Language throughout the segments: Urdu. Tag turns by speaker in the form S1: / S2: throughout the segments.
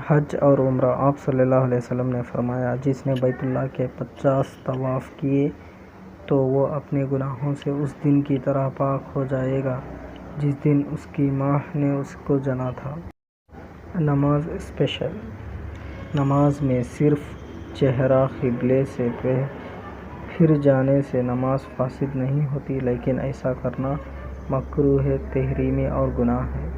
S1: حج اور عمرہ۔ آپ صلی اللہ علیہ وسلم نے فرمایا، جس نے بیت اللہ کے 50 طواف کیے تو وہ اپنے گناہوں سے اس دن کی طرح پاک ہو جائے گا جس دن اس کی ماں نے اس کو جنا تھا۔ نماز اسپیشل۔ نماز میں صرف چہرہ قبلے سے پھر جانے سے نماز فاسد نہیں ہوتی، لیکن ایسا کرنا مکروہ، تحریمی اور گناہ ہے۔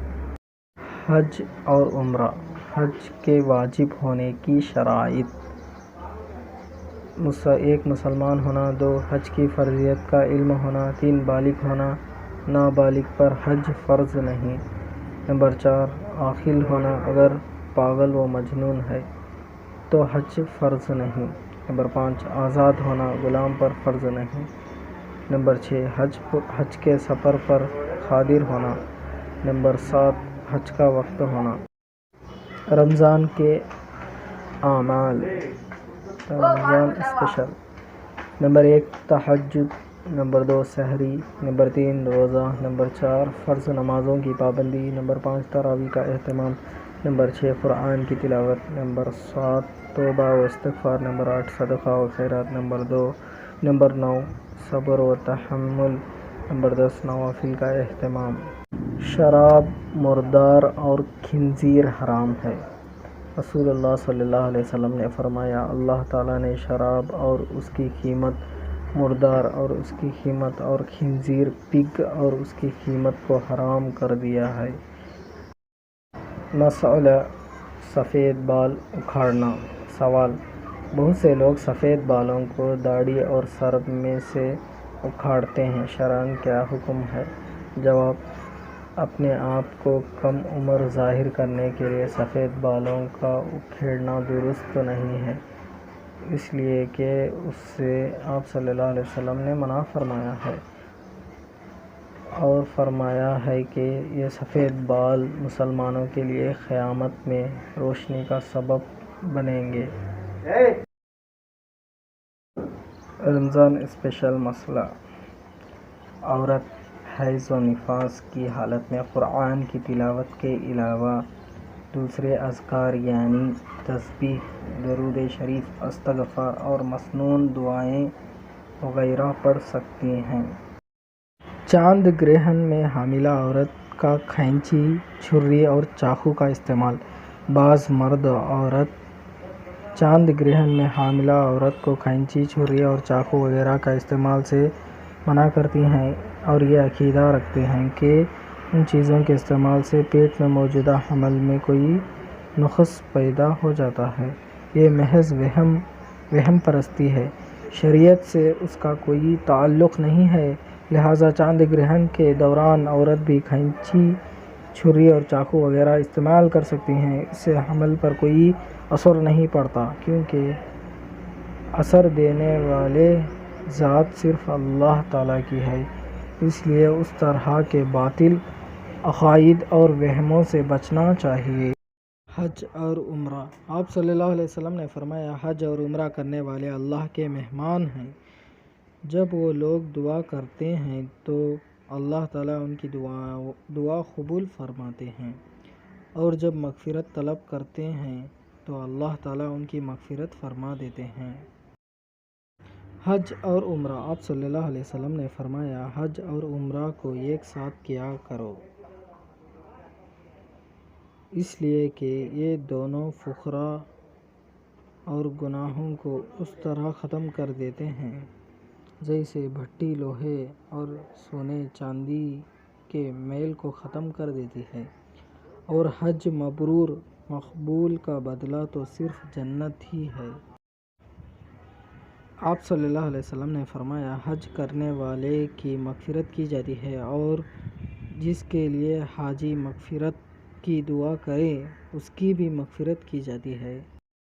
S1: حج اور عمرہ۔ حج کے واجب ہونے کی شرائط: 1 مسلمان ہونا، 2 حج کی فرضیت کا علم ہونا، 3 بالغ ہونا، نابالغ پر حج فرض نہیں۔ 4 عاقل ہونا، اگر پاگل و مجنون ہے تو حج فرض نہیں۔ 5 آزاد ہونا، غلام پر فرض نہیں۔ 6 حج کے سفر پر قادر ہونا۔ 7 حج کا وقت ہونا۔ رمضان کے اعمال۔ رمضان اسپیشل۔ 1 تہجد، 2 سحری، 3 روزہ، 4 فرض نمازوں کی پابندی، 5 تراویح کا اہتمام، 6 قرآن کی تلاوت، 7 توبہ و استغفار، 8 صدقہ و خیرات، 9 صبر و تحمل، 10 نوافل کا اہتمام۔ شراب مردار اور خنزیر حرام ہے۔ رسول اللہ صلی اللہ علیہ وسلم نے فرمایا، اللہ تعالیٰ نے شراب اور اس کی قیمت، مردار اور اس کی قیمت اور خنزیر پگ اور اس کی قیمت کو حرام کر دیا ہے۔ مسئلہ سفید بال اکھاڑنا۔ سوال: بہت سے لوگ سفید بالوں کو داڑھی اور سر میں سے اکھاڑتے ہیں، شرعاً کیا حکم ہے؟ جواب: اپنے آپ کو کم عمر ظاہر کرنے کے لیے سفید بالوں کا اکھیڑنا درست نہیں ہے، اس لیے کہ اس سے آپ صلی اللہ علیہ وسلم نے منع فرمایا ہے، اور فرمایا ہے کہ یہ سفید بال مسلمانوں کے لیے قیامت میں روشنی کا سبب بنیں گے۔ رمضان اسپیشل مسئلہ: عورت حیض و نفاس کی حالت میں قرآن کی تلاوت کے علاوہ دوسرے اذکار یعنی تسبیح، درود شریف، استغفار اور مسنون دعائیں وغیرہ پڑھ سکتی ہیں۔ چاند گرہن میں حاملہ عورت کا کھینچی، چھری اور چاقو کا استعمال۔ بعض مرد عورت چاند گرہن میں حاملہ عورت کو کھینچی، چھری اور چاقو وغیرہ کا استعمال سے منع کرتی ہیں اور یہ عقیدہ رکھتے ہیں کہ ان چیزوں کے استعمال سے پیٹ میں موجودہ حمل میں کوئی نقص پیدا ہو جاتا ہے۔ یہ محض وہم پرستی ہے، شریعت سے اس کا کوئی تعلق نہیں ہے، لہٰذا چاند گرہن کے دوران عورت بھی کھینچی، چھری اور چاقو وغیرہ استعمال کر سکتی ہیں۔ اس سے حمل پر کوئی اثر نہیں پڑتا، کیونکہ اثر دینے والی ذات صرف اللہ تعالیٰ کی ہے، اس لیے اس طرح کے باطل عقائد اور وہموں سے بچنا چاہیے۔ حج اور عمرہ۔ آپ صلی اللہ علیہ وسلم نے فرمایا، حج اور عمرہ کرنے والے اللہ کے مہمان ہیں۔ جب وہ لوگ دعا کرتے ہیں تو اللہ تعالیٰ ان کی دعا قبول فرماتے ہیں، اور جب مغفرت طلب کرتے ہیں تو اللہ تعالیٰ ان کی مغفرت فرما دیتے ہیں۔ حج اور عمرہ۔ آپ صلی اللہ علیہ وسلم نے فرمایا، حج اور عمرہ کو ایک ساتھ کیا کرو، اس لیے کہ یہ دونوں فقراء اور گناہوں کو اس طرح ختم کر دیتے ہیں جیسے بھٹی لوہے اور سونے چاندی کے میل کو ختم کر دیتی ہے، اور حج مبرور، مقبول کا بدلہ تو صرف جنت ہی ہے۔ آپ صلی اللہ علیہ وسلم نے فرمایا، حج کرنے والے کی مغفرت کی جاتی ہے، اور جس کے لیے حاجی مغفرت کی دعا کرے اس کی بھی مغفرت کی جاتی ہے۔